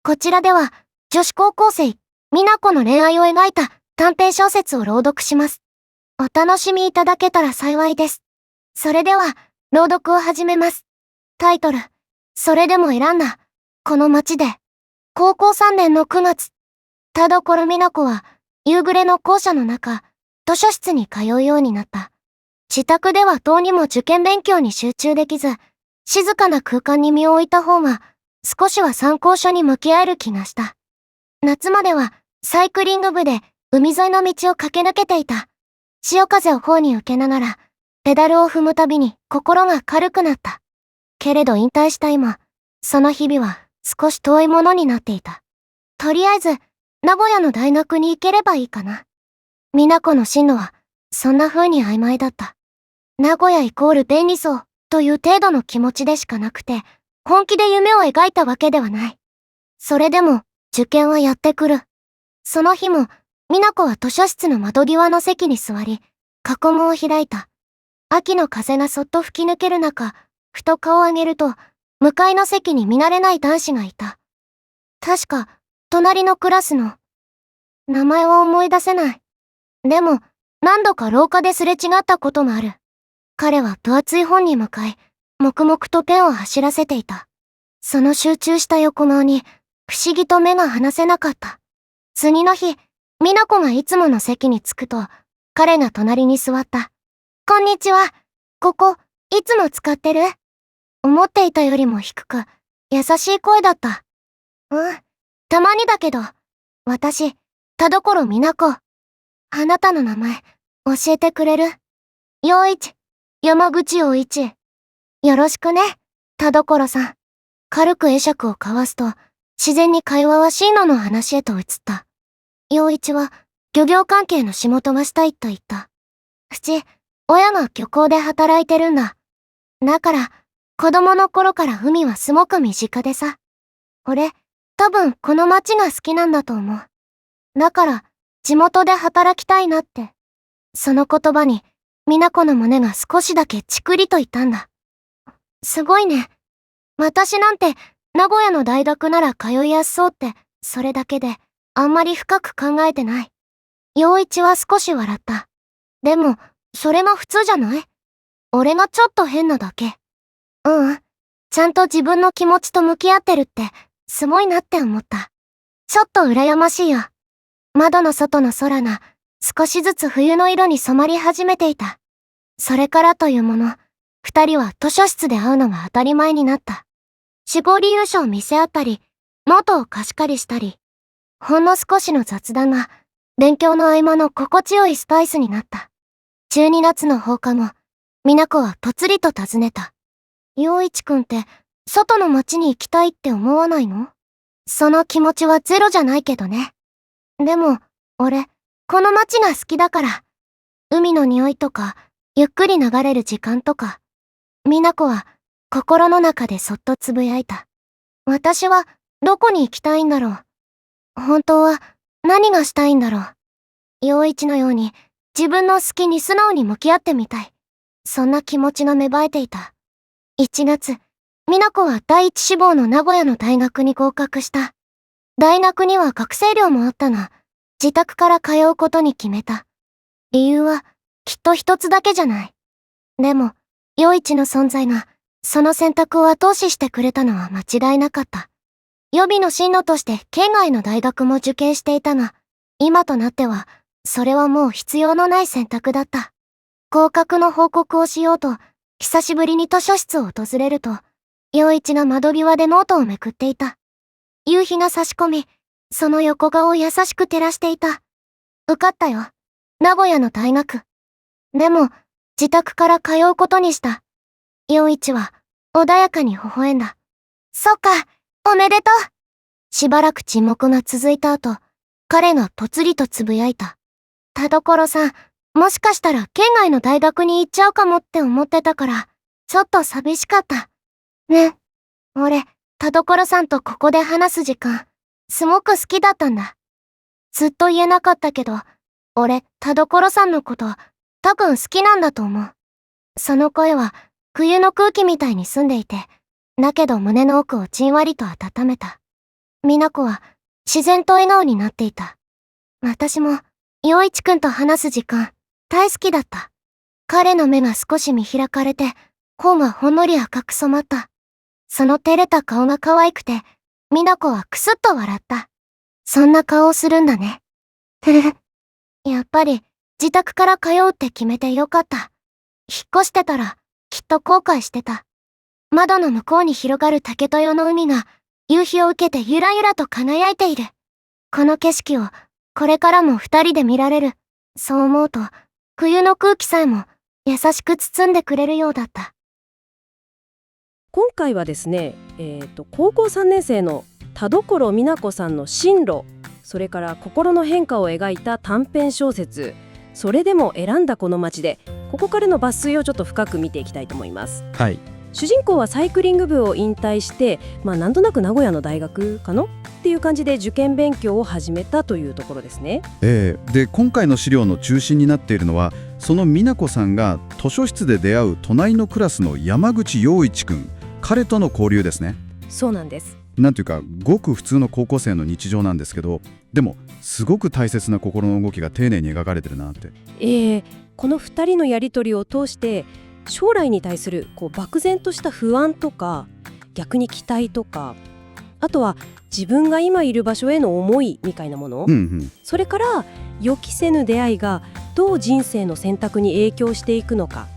こちらでは、女子高校生、美奈子の恋愛を描いた短編小説を朗読します。お楽しみいただけたら幸いです。それでは、朗読を始めます。タイトル、それでも選んだ、この街で。高校3年の9月、田所美奈子は、夕暮れの校舎の中、図書室に通うようになった。自宅ではどうにも受験勉強に集中できず、静かな空間に身を置いた方が、少しは参考書に向き合える気がした。夏までは、サイクリング部で、海沿いの道を駆け抜けていた。潮風を頬に受けながら、ペダルを踏むたびに心が軽くなった。けれど引退した今、その日々は少し遠いものになっていた。とりあえず、名古屋の大学に行ければいいかな。美奈子の進路は、そんな風に曖昧だった。名古屋イコール便利そうという程度の気持ちでしかなくて、本気で夢を描いたわけではない。それでも、受験はやってくる。その日も、美奈子は図書室の窓際の席に座り、過去問を開いた。秋の風がそっと吹き抜ける中、ふと顔を上げると、向かいの席に見慣れない男子がいた。確か、隣のクラスの。名前は思い出せない。でも、何度か廊下ですれ違ったこともある。彼は分厚い本に向かい、黙々とペンを走らせていた。その集中した横顔に、不思議と目が離せなかった。次の日、美奈子がいつもの席に着くと、彼が隣に座った。こんにちは。ここ、いつも使ってる？思っていたよりも低く、優しい声だった。うん、たまにだけど、私、田所美奈子。あなたの名前、教えてくれる？陽一、山口陽一。よろしくね、田所さん。軽く会釈を交わすと、自然に会話は進路の話へと移った。陽一は、漁業関係の仕事がしたいと言った。うち、親が漁港で働いてるんだ。だから、子供の頃から海はすごく身近でさ。俺、多分この町が好きなんだと思う。だから、地元で働きたいなって。その言葉に、美奈子の胸が少しだけチクリと言ったんだ。すごいね。私なんて、名古屋の大学なら通いやすそうって、それだけで、あんまり深く考えてない。陽一は少し笑った。でも、それが普通じゃない？俺がちょっと変なだけ。うん。ちゃんと自分の気持ちと向き合ってるって、すごいなって思った。ちょっと羨ましいよ。窓の外の空が、少しずつ冬の色に染まり始めていた。それからというもの、二人は図書室で会うのが当たり前になった。死亡理由書を見せ合ったり、ノートを貸し借りしたり、ほんの少しの雑談が、勉強の合間の心地よいスパイスになった。12月の放課後、美奈子はぽつりと尋ねた。陽一くんって、外の街に行きたいって思わないの？その気持ちはゼロじゃないけどね。でも、俺、この街が好きだから。海の匂いとか、ゆっくり流れる時間とか。美奈子は、心の中でそっとつぶやいた。私は、どこに行きたいんだろう。本当は、何がしたいんだろう。陽一のように、自分の好きに素直に向き合ってみたい。そんな気持ちが芽生えていた。1月、美奈子は第一志望の名古屋の大学に合格した。大学には学生寮もあったが、自宅から通うことに決めた。理由は、きっと一つだけじゃない。でも、陽一の存在が、その選択を後押ししてくれたのは間違いなかった。予備の進路として県外の大学も受験していたが、今となっては、それはもう必要のない選択だった。合格の報告をしようと、久しぶりに図書室を訪れると、陽一が窓際でノートをめくっていた。夕日が差し込み、その横顔を優しく照らしていた。受かったよ。名古屋の大学。でも、自宅から通うことにした。陽一は、穏やかに微笑んだ。そっか、おめでとう。しばらく沈黙が続いた後、彼がぽつりとつぶやいた。田所さん、もしかしたら県外の大学に行っちゃうかもって思ってたから、ちょっと寂しかった。ね。俺、田所さんとここで話す時間、すごく好きだったんだ。ずっと言えなかったけど、俺、田所さんのこと、多分好きなんだと思う。その声は、冬の空気みたいに澄んでいて、だけど胸の奥をじんわりと温めた。美奈子は自然と笑顔になっていた。私も、陽一くんと話す時間、大好きだった。彼の目が少し見開かれて、頬がほんのり赤く染まった。その照れた顔が可愛くて、美奈子はクスッと笑った。そんな顔をするんだね。ふふ。やっぱり、自宅から通うって決めてよかった。引っ越してたら、きっと後悔してた。窓の向こうに広がる竹豊の海が、夕日を受けてゆらゆらと輝いている。この景色を、これからも二人で見られる。そう思うと、冬の空気さえも、優しく包んでくれるようだった。今回はですね、高校3年生の田所美奈子さんの進路、それから心の変化を描いた短編小説「それでも選んだこの街」で、ここからの抜粋をちょっと深く見ていきたいと思います。はい。主人公はサイクリング部を引退して、なんとなく名古屋の大学かのっていう感じで受験勉強を始めたというところですね。で今回の資料の中心になっているのは、その美奈子さんが図書室で出会う隣のクラスの山口陽一くん、彼との交流ですね。そうなんです。なんていうか、ごく普通の高校生の日常なんですけど、でもすごく大切な心の動きが丁寧に描かれてるなって。この2人のやり取りを通して、将来に対する漠然とした不安とか、逆に期待とか、あとは自分が今いる場所への思いみたいなもの、それから予期せぬ出会いがどう人生の選択に影響していくのか、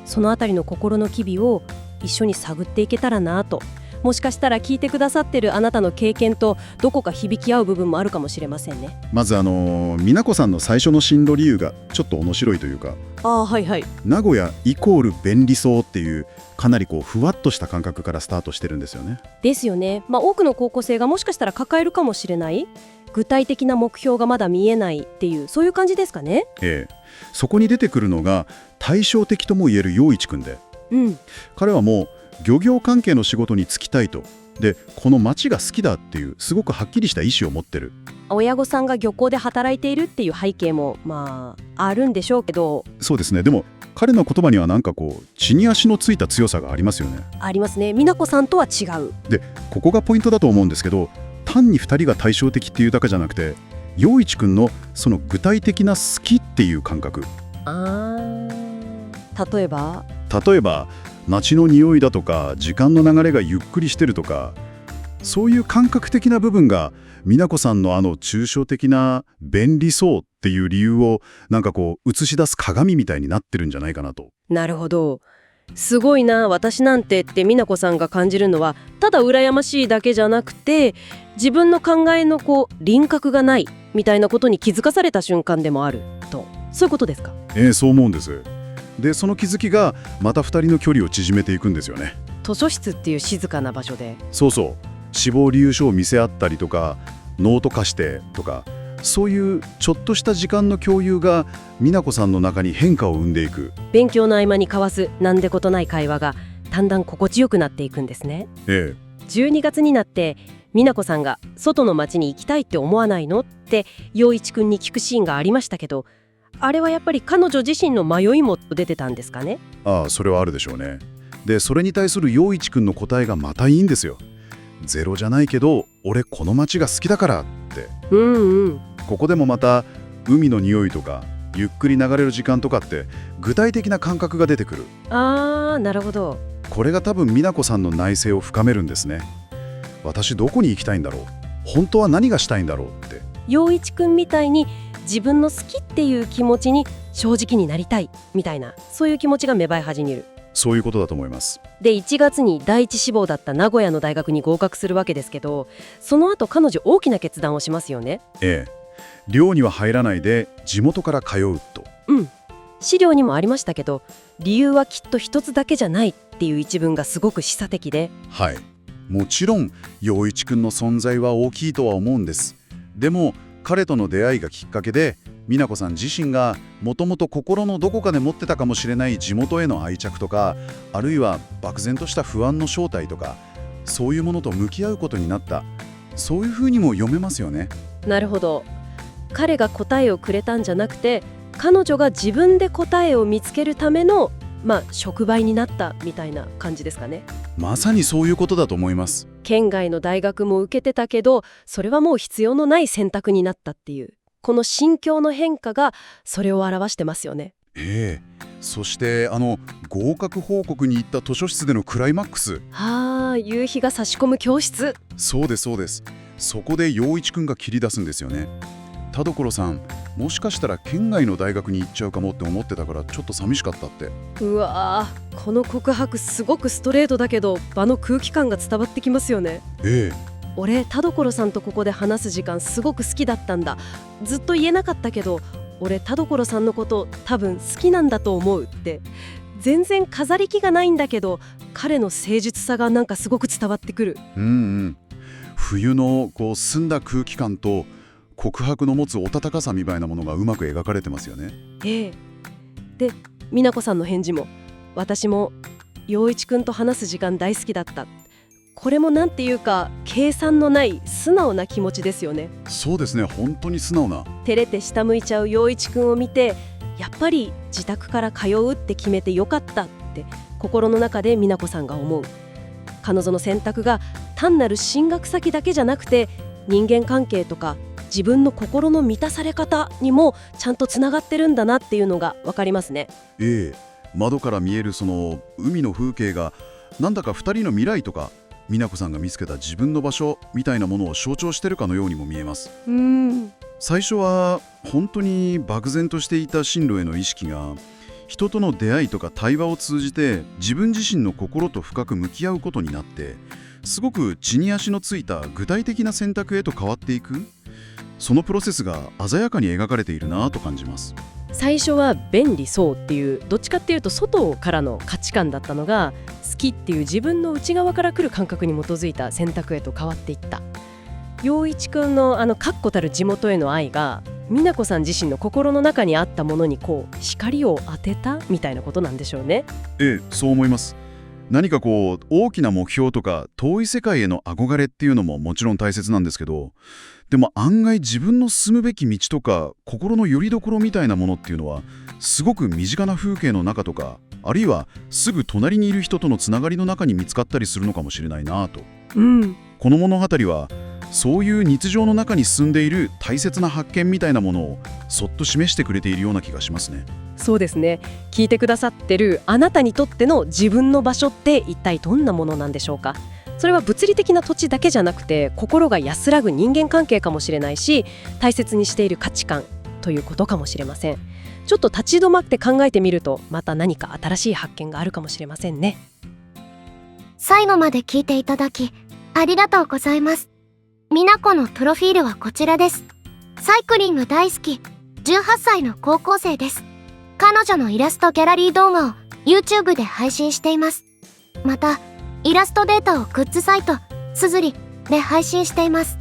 そのあたりの心の機微を一緒に探っていけたらなと。もしかしたら聞いてくださってるあなたの経験とどこか響き合う部分もあるかもしれませんね。まず美奈子さんの最初の進路理由がちょっと面白いというか、はいはい。名古屋イコール便利そうっていう、かなりふわっとした感覚からスタートしてるんですよね。ですよね。多くの高校生がもしかしたら抱えるかもしれない、具体的な目標がまだ見えないっていう、そういう感じですかね。そこに出てくるのが対照的とも言える陽一くんで、彼はもう漁業関係の仕事に就きたいと。でこの町が好きだっていうすごくはっきりした意思を持ってる。親御さんが漁港で働いているっていう背景もあるんでしょうけど。そうですね。でも彼の言葉にはなんか地に足のついた強さがありますよね。ありますね。美奈子さんとは違う。でここがポイントだと思うんですけど、単に2人が対照的っていうだけじゃなくて、陽一くんのその具体的な好きっていう感覚。例えば街の匂いだとか時間の流れがゆっくりしてるとか、そういう感覚的な部分が美奈子さんの抽象的な便利そうっていう理由をなんか映し出す鏡みたいになってるんじゃないかなと。なるほど。すごいな私なんてって美奈子さんが感じるのは、ただ羨ましいだけじゃなくて、自分の考えの輪郭がないみたいなことに気づかされた瞬間でもあると。そういうことですか？そう思うんです。でその気づきがまた2人の距離を縮めていくんですよね。図書室っていう静かな場所で。そう。死亡理由書を見せ合ったりとか、ノート貸してとか、そういうちょっとした時間の共有が美奈子さんの中に変化を生んでいく。勉強の合間に交わすなんでことない会話がだんだん心地よくなっていくんですね。12月になって美奈子さんが外の街に行きたいって思わないのって陽一くんに聞くシーンがありましたけど、あれはやっぱり彼女自身の迷いも出てたんですかね。それはあるでしょうね。でそれに対する陽一くんの答えがまたいいんですよ。ゼロじゃないけど俺この街が好きだからって。ここでもまた海の匂いとかゆっくり流れる時間とかって具体的な感覚が出てくる。なるほど。これが多分美奈子さんの内省を深めるんですね。私どこに行きたいんだろう、本当は何がしたいんだろうって。陽一くんみたいに自分の好きっていう気持ちに正直になりたいみたいな、そういう気持ちが芽生え始める。そういうことだと思います。で1月に第一志望だった名古屋の大学に合格するわけですけど、その後彼女大きな決断をしますよね。寮には入らないで地元から通うと。資料にもありましたけど、理由はきっと一つだけじゃないっていう一文がすごく示唆的で。もちろん陽一くんの存在は大きいとは思うんです。でも彼との出会いがきっかけで、美奈子さん自身がもともと心のどこかで持ってたかもしれない地元への愛着とか、あるいは漠然とした不安の正体とか、そういうものと向き合うことになった、そういうふうにも読めますよね。なるほど。彼が答えをくれたんじゃなくて、彼女が自分で答えを見つけるための触媒になったみたいな感じですかね。まさにそういうことだと思います。県外の大学も受けてたけど、それはもう必要のない選択になったっていう、この心境の変化がそれを表してますよね。そして合格報告に行った図書室でのクライマックス。夕日が差し込む教室。そうですそうです。そこで陽一くんが切り出すんですよね。田所さん、もしかしたら県外の大学に行っちゃうかもって思ってたからちょっと寂しかったって。うわー、この告白すごくストレートだけど場の空気感が伝わってきますよね。俺、田所さんとここで話す時間すごく好きだったんだ。ずっと言えなかったけど、俺田所さんのこと多分好きなんだと思うって。全然飾り気がないんだけど、彼の誠実さがなんかすごく伝わってくる。冬の澄んだ空気感と告白の持つ温かさみたいなものがうまく描かれてますよね。で、美奈子さんの返事も、私も陽一くんと話す時間大好きだった。これもなんていうか計算のない素直な気持ちですよね。そうですね、本当に素直な。照れて下向いちゃう陽一くんを見て、やっぱり自宅から通うって決めてよかったって心の中で美奈子さんが思う。彼女の選択が単なる進学先だけじゃなくて、人間関係とか自分の心の満たされ方にもちゃんとつながってるんだなっていうのが分かりますね。窓から見えるその海の風景がなんだか2人の未来とか美奈子さんが見つけた自分の場所みたいなものを象徴してるかのようにも見えます。最初は本当に漠然としていた進路への意識が、人との出会いとか対話を通じて自分自身の心と深く向き合うことになって、すごく地に足のついた具体的な選択へと変わっていく、そのプロセスが鮮やかに描かれているなと感じます。最初は便利そうっていう、どっちかっていうと外からの価値観だったのが、好きっていう自分の内側から来る感覚に基づいた選択へと変わっていった。陽一くんの確固たる地元への愛が、美奈子さん自身の心の中にあったものに光を当てたみたいなことなんでしょうね。そう思います。何か大きな目標とか遠い世界への憧れっていうのももちろん大切なんですけど、でも案外自分の進むべき道とか心の拠り所みたいなものっていうのは、すごく身近な風景の中とか、あるいはすぐ隣にいる人とのつながりの中に見つかったりするのかもしれないなと。この物語はそういう日常の中に進んでいる大切な発見みたいなものをそっと示してくれているような気がしますね。そうですね。聞いてくださってるあなたにとっての自分の場所って一体どんなものなんでしょうか。それは物理的な土地だけじゃなくて、心が安らぐ人間関係かもしれないし、大切にしている価値観ということかもしれません。ちょっと立ち止まって考えてみると、また何か新しい発見があるかもしれませんね。最後まで聞いていただきありがとうございます。美奈子のプロフィールはこちらです。サイクリング大好き、18歳の高校生です。彼女のイラストギャラリー動画を YouTube で配信しています。またイラストデータをグッズサイトすずりで配信しています。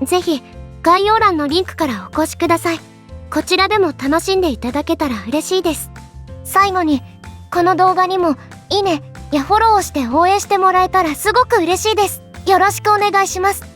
ぜひ概要欄のリンクからお越しください。こちらでも楽しんでいただけたら嬉しいです。最後にこの動画にもいいねやフォローをして応援してもらえたらすごく嬉しいです。よろしくお願いします。